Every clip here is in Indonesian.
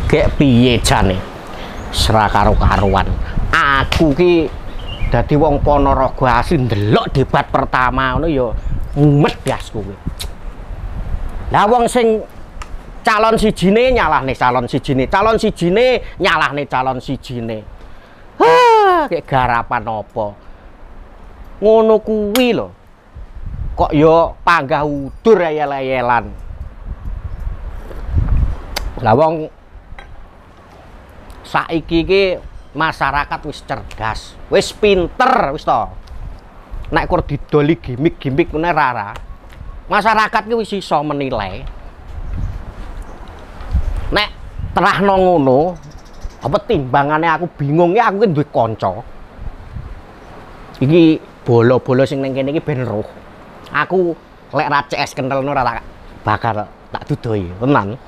Kayak piye jane? Sera karo-karuan. Aku ki dadi wong Ponorogo asli ndelok debat pertama ngono ya mumet biasku kuwi. Lah wong sing calon sijine nyalahne calon sijine, calon sijine nyalahne calon sijine. Kayak garapan apa? Ngono kuwi lho. Kok ya panggah udur ayel-ayelan. Lah wong saiki iki masyarakat wis cerdas, wis pinter wis to. Nek kur didoli gimik-gimik ngene rara. Masyarakat ki wis iso menilai. Nek terahno ngono, apa timbangane aku bingung ya aku ki duwe kanca. Iki bolo-bolo sing ning kene iki ben roh. Aku lek ra CS kentelno ora bakal tak dudoi, tenan.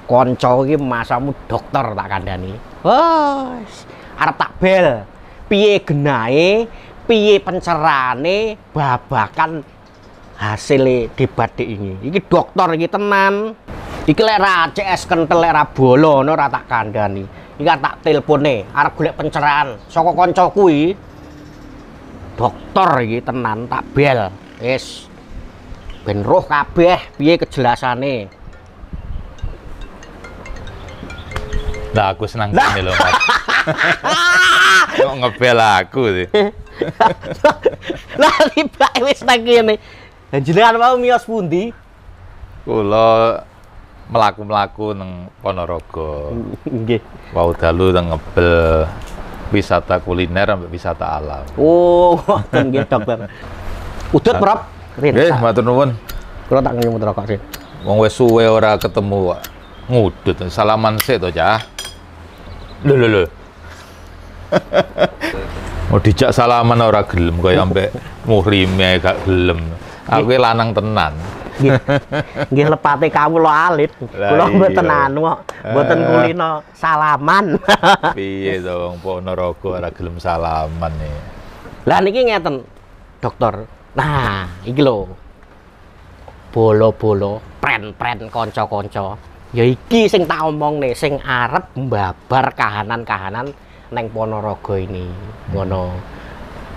Kanca iki masamu dokter tak kandhani. Arep tak bel. Piye genahe, piye pencerane babakan hasil debat ini. Iki dokter iki tenan. Iki lek ra CS kentel lek ra bolo ora tak kandhani. Iki tak telpone arep golek pencerahan saka kanca kuwi. Dokter iki tenan tak bel. Wis ben roh kabeh piye kejelasane. Lah aku senang gini loh Mas. Kok ngebel aku sih. Lah tiba wis nang kene. Lah jenengan mau miyos pundi? Kula mlaku-mlaku nang Ponorogo. Nggih. Wau dalu nang ngebel wisata kuliner sampai wisata alam. Oh, ngoten nggih dokter. Udut, Prof. Nggih, matur nuwun. Kula tak nyuwun rokok sih. Wong wis suwe ora ketemu kok. Ngudut salaman sik to, Cah. Lho. Mau dijak salaman ora gelem kaya ambek muhrime gak gelem. Aku lanang tenan. Nggih lepate kawula alit. Kula mboten anu kok, mboten kulino salaman. Piye to wong Ponorogo ora gelem salaman nih. Lah niki ngeten, Dokter. Nah, iki lho. Bolo-bolo, pren-pren kanca-kanca. Ya iki sing tak omongne sing arep mbabar kahanan-kahanan neng Ponorogo ini. Ngono.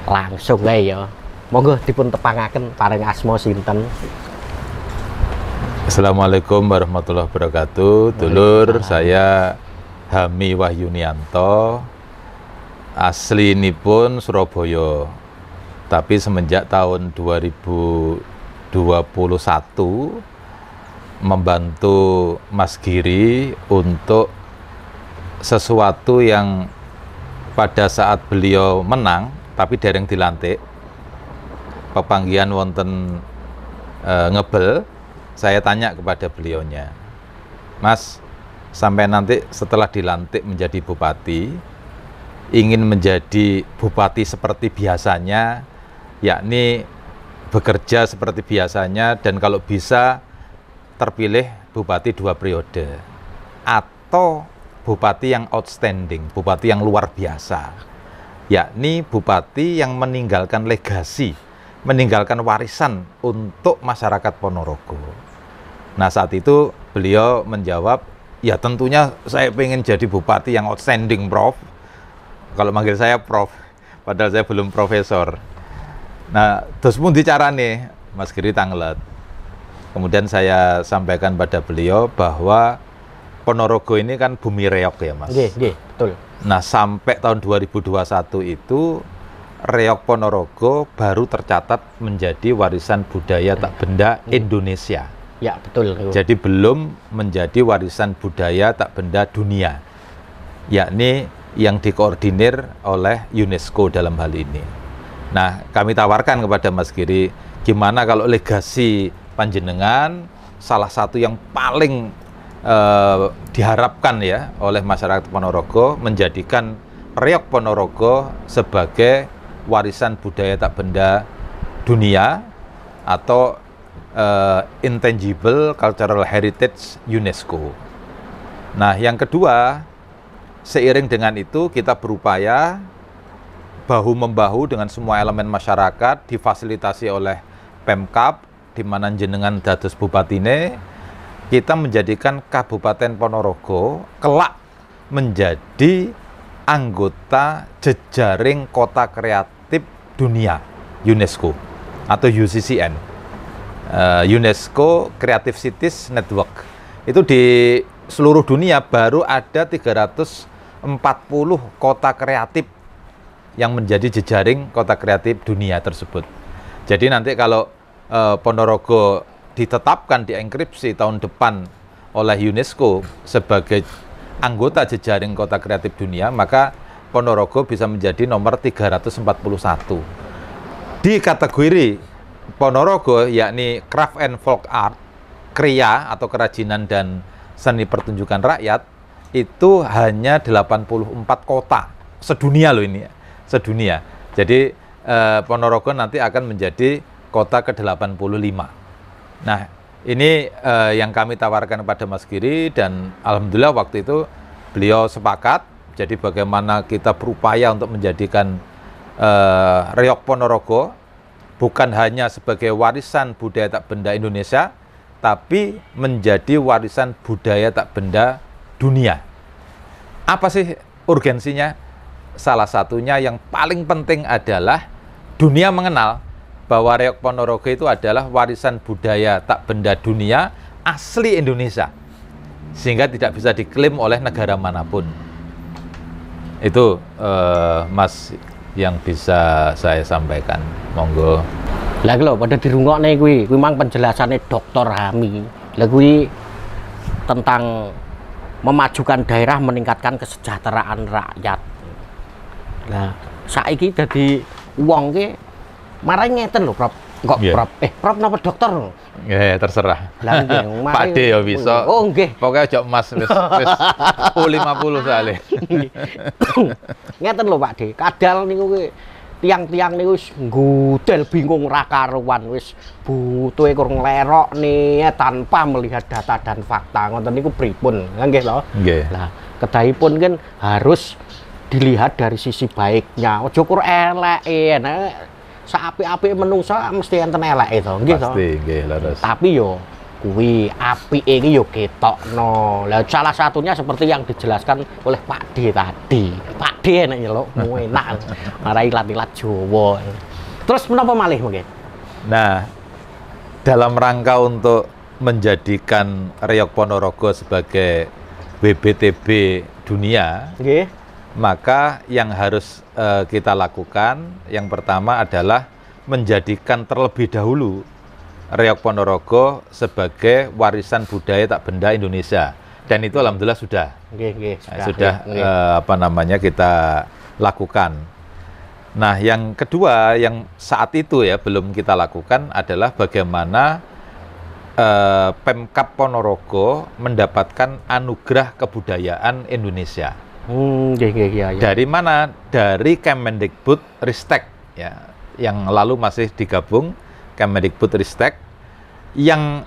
Langsung ae ya. Monggo dipun tepangaken paring asma sinten. Assalamualaikum warahmatullahi wabarakatuh. Dulur saya Hami Wahyunianto. Asli ini pun Surabaya. Tapi semenjak tahun 2021 membantu Mas Giri untuk sesuatu yang pada saat beliau menang tapi dereng dilantik pepanggihan wonten ngebel. Saya tanya kepada beliaunya, Mas, sampai nanti setelah dilantik menjadi bupati, ingin menjadi bupati seperti biasanya, yakni bekerja seperti biasanya, dan kalau bisa terpilih bupati 2 periode, atau bupati yang outstanding, bupati yang luar biasa, yakni bupati yang meninggalkan legasi, meninggalkan warisan untuk masyarakat Ponorogo. Nah saat itu beliau menjawab, ya tentunya saya pengen jadi bupati yang outstanding, Prof. Kalau manggil saya Prof, padahal saya belum profesor. Nah terus pun dicarane Mas Giri tanglet. Kemudian saya sampaikan pada beliau bahwa Ponorogo ini kan bumi reog ya Mas. Nggih, betul. Nah sampai tahun 2021 itu reog Ponorogo baru tercatat menjadi warisan budaya tak benda Indonesia. Ya, betul. Jadi belum menjadi warisan budaya tak benda dunia, yakni yang dikoordinir oleh UNESCO dalam hal ini. Nah, kami tawarkan kepada Mas Giri, gimana kalau legasi panjenengan, salah satu yang paling diharapkan ya oleh masyarakat Ponorogo, menjadikan reog Ponorogo sebagai warisan budaya tak benda dunia atau Intangible Cultural Heritage UNESCO. Nah, yang kedua, seiring dengan itu kita berupaya bahu-membahu dengan semua elemen masyarakat, difasilitasi oleh Pemkab, di mana jenengan dados bupatine, kita menjadikan Kabupaten Ponorogo kelak menjadi anggota jejaring kota kreatif dunia UNESCO atau UCCN, UNESCO Creative Cities Network. Itu di seluruh dunia baru ada 340 kota kreatif yang menjadi jejaring kota kreatif dunia tersebut. Jadi nanti kalau Ponorogo ditetapkan dienkripsi tahun depan oleh UNESCO sebagai anggota jejaring kota kreatif dunia, maka Ponorogo bisa menjadi nomor 341. Di kategori Ponorogo, yakni Craft and Folk Art, kriya atau kerajinan dan seni pertunjukan rakyat, itu hanya 84 kota sedunia loh ini, sedunia. Jadi Ponorogo nanti akan menjadi kota ke-85. Nah, ini yang kami tawarkan kepada Mas Giri, dan alhamdulillah waktu itu beliau sepakat. Jadi bagaimana kita berupaya untuk menjadikan Reok Ponorogo bukan hanya sebagai warisan budaya tak benda Indonesia, tapi menjadi warisan budaya tak benda dunia. Apa sih urgensinya? Salah satunya yang paling penting adalah dunia mengenal bahwa Reok Ponorogo itu adalah warisan budaya tak benda dunia asli Indonesia, sehingga tidak bisa diklaim oleh negara manapun. Itu Mas yang bisa saya sampaikan. Monggo. Lah lho pada dirungokne kuwi mang penjelasane Dr. Hami. Lah kuwi tentang memajukan daerah, meningkatkan kesejahteraan rakyat. Lah saiki dadi wong ki marai ngeten lho, Prof. Kok Yeah. Prof? Prof napa dokter? Ya, terserah. Lah nggih, Pak D ya bisa. Oh nggih. Pokoknya aja Mas wis U50 soalnya. Ngeten lho Pak D, kadal niku ki tiang-tiang niku wis ngudel bingung ra karuan, wis butuhe kurang lerok nih tanpa melihat data dan fakta. Ngoten niku pripun? Nggih lho. Nggih. Lah, kedahipun kan harus dilihat dari sisi baiknya. Ojo kur eleke. Nah, saapik-apike menungsa mesti enten eleke to, nggih to. Pasti nggih leres. Tapi yo kuwi apike iki yo ketokno. Lah salah satunya seperti yang dijelaskan oleh Pak D tadi. Pak D enak nyeluk enak. Marai ilat-ilat Jawa. Terus menapa malih mungkin? Nah, dalam rangka untuk menjadikan Reok Ponorogo sebagai WBTB dunia, Nggih. maka yang harus kita lakukan yang pertama adalah menjadikan terlebih dahulu Reok Ponorogo sebagai warisan budaya tak benda Indonesia, dan itu alhamdulillah sudah. Nggih, Sudah apa namanya kita lakukan. Nah, yang kedua yang saat itu ya belum kita lakukan adalah bagaimana Pemkab Ponorogo mendapatkan anugerah kebudayaan Indonesia. Iya. Dari mana? Dari Kemendikbud Ristek ya, yang lalu masih digabung Kemendikbud Ristek, yang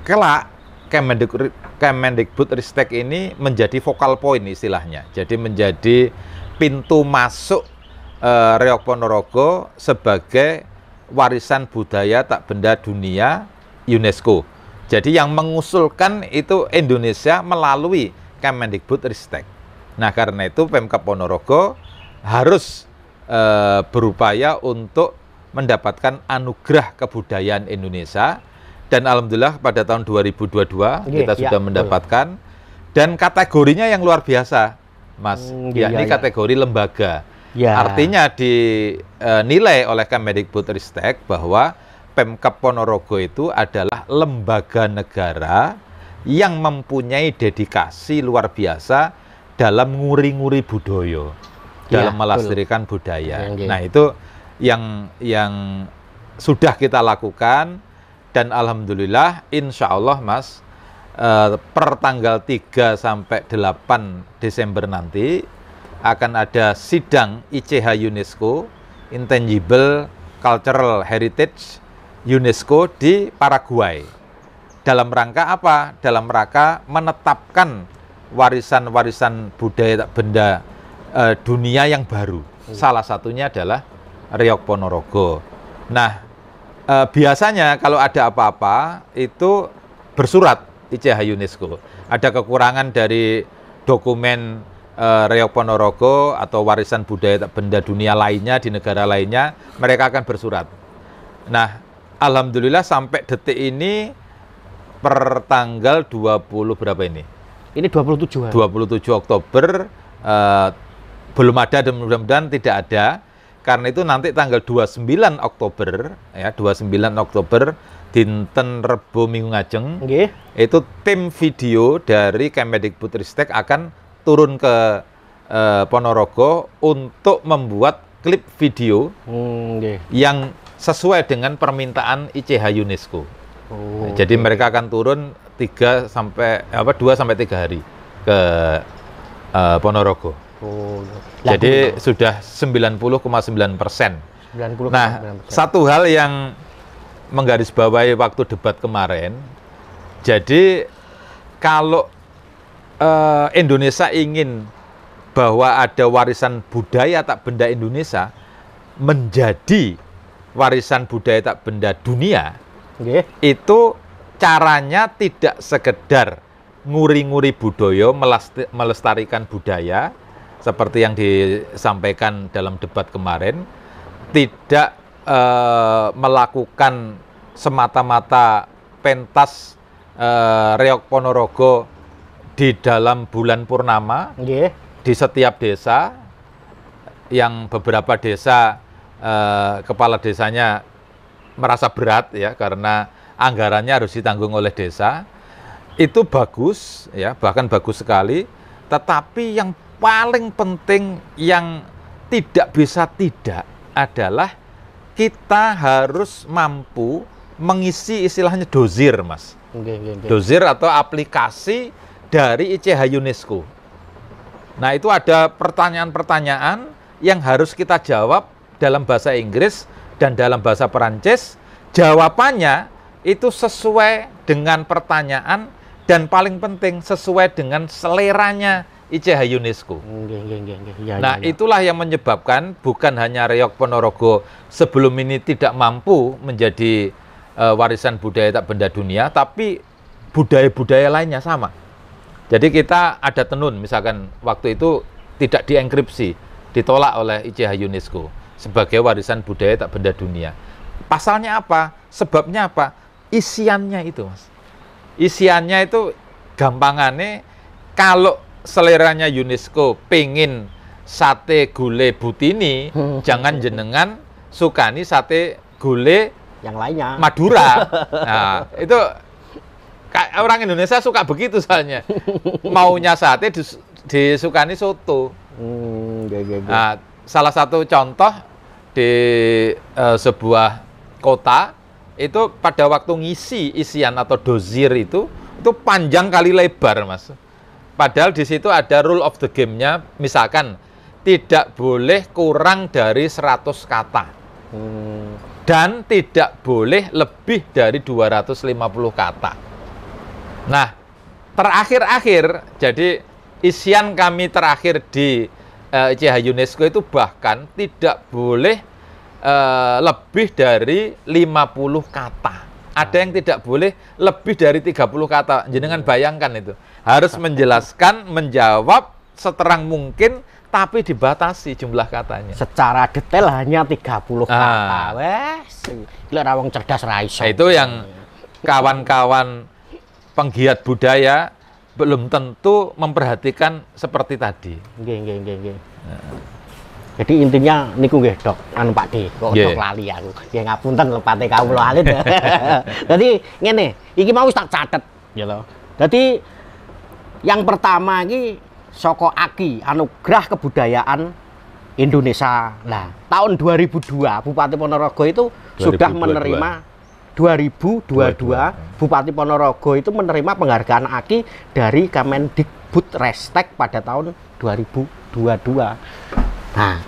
kelak Kemendikbud Ristek ini menjadi focal point istilahnya. Jadi menjadi pintu masuk Reok Ponorogo sebagai warisan budaya tak benda dunia UNESCO. Jadi yang mengusulkan itu Indonesia melalui Kemendikbud Ristek. Nah, karena itu Pemkab Ponorogo harus berupaya untuk mendapatkan anugerah kebudayaan Indonesia, dan alhamdulillah pada tahun 2022 kita sudah mendapatkan, dan kategorinya yang luar biasa, Mas. Yakni kategori lembaga. Artinya dinilai oleh Kemendikbud Ristek bahwa Pemkab Ponorogo itu adalah lembaga negara yang mempunyai dedikasi luar biasa dalam nguri-nguri budaya, dalam melestarikan budaya. Nah, itu yang sudah kita lakukan, dan alhamdulillah insya Allah Mas, per tanggal 3 sampai 8 Desember nanti akan ada sidang ICH UNESCO, Intangible Cultural Heritage UNESCO di Paraguay. Dalam rangka apa? Dalam rangka menetapkan warisan-warisan budaya tak benda dunia yang baru. Salah satunya adalah Reok Ponorogo. Nah, biasanya kalau ada apa-apa itu bersurat ICH UNESCO. Ada kekurangan dari dokumen Reok Ponorogo atau warisan budaya tak benda dunia lainnya di negara lainnya, mereka akan bersurat. Nah, alhamdulillah sampai detik ini per tanggal 20 berapa ini? Ini 27 hari. 27 Oktober belum ada dan mudah-mudahan tidak ada. Karena itu nanti tanggal 29 Oktober ya, 29 Oktober dinten Rebo Minggu Ngajeng. Nggih. Itu tim video dari Kemendikbudristek akan turun ke Ponorogo untuk membuat klip video Nggih. yang sesuai dengan permintaan ICH UNESCO. Oh, Jadi mereka akan turun 2 sampai 3 hari ke Ponorogo. Oh. Jadi sudah 90,9%. 90. Nah, satu hal yang menggarisbawahi waktu debat kemarin, jadi kalau Indonesia ingin bahwa ada warisan budaya tak benda Indonesia menjadi warisan budaya tak benda dunia, Nggih. itu caranya tidak sekedar nguri-nguri budaya, melestarikan budaya, seperti yang disampaikan dalam debat kemarin, tidak melakukan semata-mata pentas Reok Ponorogo di dalam bulan purnama. Nggih. Di setiap desa, yang beberapa desa kepala desanya merasa berat ya karena anggarannya harus ditanggung oleh desa. Itu bagus ya, bahkan bagus sekali. Tetapi yang paling penting yang tidak bisa tidak adalah kita harus mampu mengisi istilahnya dozir, Mas. Dozir atau aplikasi dari ICH UNESCO. Nah, itu ada pertanyaan-pertanyaan yang harus kita jawab dalam bahasa Inggris dan dalam bahasa Perancis. Jawabannya itu sesuai dengan pertanyaan dan paling penting sesuai dengan seleranya ICH UNESCO. Nah, itulah yang menyebabkan bukan hanya Reok Ponorogo sebelum ini tidak mampu menjadi warisan budaya tak benda dunia, tapi budaya-budaya lainnya sama. Jadi kita ada tenun, misalkan waktu itu tidak dienkripsi, ditolak oleh ICH UNESCO sebagai warisan budaya tak benda dunia. Pasalnya apa? Sebabnya apa? Isiannya itu, Mas. Isiannya itu gampangannya, kalau seleranya UNESCO pengen sate gulai Butini, jangan jenengan sukani sate gulai yang lainnya Madura. Nah, itu orang Indonesia suka begitu soalnya. Maunya sate disukani soto. Nah, salah satu contoh di sebuah kota itu pada waktu ngisi isian atau dozir itu panjang kali lebar, Mas. Padahal di situ ada rule of the game-nya, misalkan tidak boleh kurang dari 100 kata. Dan tidak boleh lebih dari 250 kata. Nah, terakhir-akhir, jadi isian kami terakhir di ICH UNESCO itu bahkan tidak boleh lebih dari 50 kata. Ada yang tidak boleh lebih dari 30 kata. Jenengan bayangkan itu. Harus menjelaskan, menjawab seterang mungkin, tapi dibatasi jumlah katanya. Secara detail hanya 30 kata. Wes, gila rawang cerdas raiso. Nah, itu yang kawan-kawan penggiat budaya belum tentu memperhatikan seperti tadi. Nggih. Jadi intinya niku nggih, Dok, anu Pak D, kok dok lali aku. Ya ngapunten lho pate kawula alit. Jadi ngene, iki mau tak catet ya lho. Jadi yang pertama iki saka AKI Anugerah Kebudayaan Indonesia. Nah, tahun 2002 Bupati Ponorogo itu 2022. sudah menerima 2022 Bupati Ponorogo itu menerima penghargaan AKI dari Kemendikbudristek pada tahun 2022. Nah,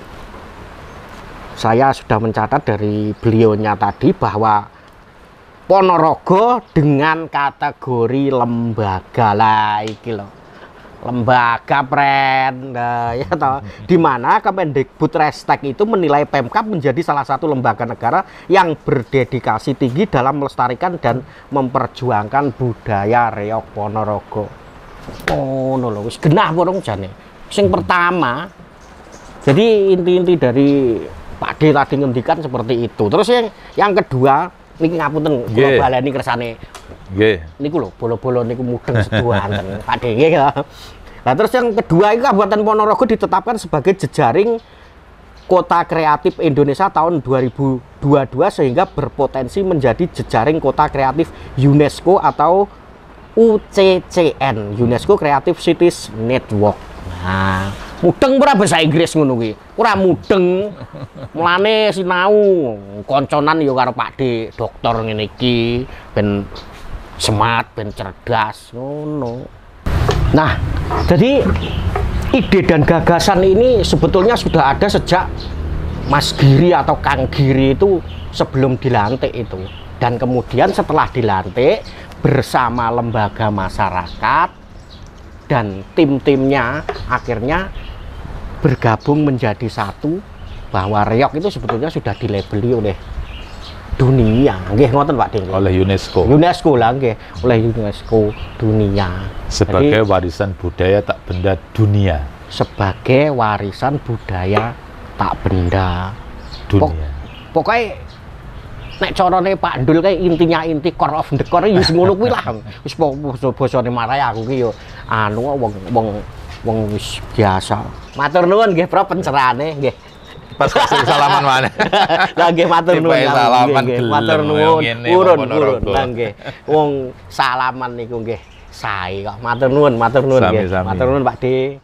saya sudah mencatat dari beliaunya tadi bahwa Ponorogo dengan kategori lembaga lah iki loh. lembaga pren, nah, ya toh. Di mana Kemendikbudristek itu menilai Pemkab menjadi salah satu lembaga negara yang berdedikasi tinggi dalam melestarikan dan memperjuangkan budaya Reog Ponorogo. Oh, no, wis genah borong jane. Sing pertama, jadi inti-inti dari Pak D tadi ngendikan seperti itu. Terus yang kedua, niki ngapunten kula baleni kersane. Nggih. Niku lho, bolo-bolo niku mudeng seduhanten Pak D nggih. Nah, terus yang kedua itu Kabupaten Ponorogo ditetapkan sebagai jejaring Kota Kreatif Indonesia tahun 2022 sehingga berpotensi menjadi jejaring Kota Kreatif UNESCO atau UCCN, UNESCO Creative Cities Network. Nah, mudeng ora bahasa Inggris ngono kuwi. Ora mudeng. Mulane sinau konconan ya karo Pak D, dokter ngene iki ben smart, ben cerdas ngono. Nah, jadi ide dan gagasan ini sebetulnya sudah ada sejak Mas Giri atau Kang Giri itu sebelum dilantik itu. Dan kemudian setelah dilantik bersama lembaga masyarakat dan tim-timnya akhirnya bergabung menjadi satu, bahwa Reog itu sebetulnya sudah dilabeli oleh dunia, nggih ngoten Pak Ding. Oleh UNESCO. UNESCO lah nggih, oleh UNESCO dunia. Sebagai Jadi, warisan budaya tak benda dunia. sebagai warisan budaya tak benda Dunia. Pokoknya nek carane Pak Ndul kayak intinya inti core of the core ya wis ngono kuwi lah. Wis basa-basane marai aku ki yo anu wong wis biasa. Matur nuwun nggih Prof pencerahane nggih. Pas kasih salaman mana? Lah nggih matur nuwun. Tiba salaman nggih, gelem, matur nuwun. ngene, Purun Ponorogo. lah nggih. Wong salaman niku nggih sae kok. Matur nuwun nggih. Sami-sami. Matur nuwun Pak D.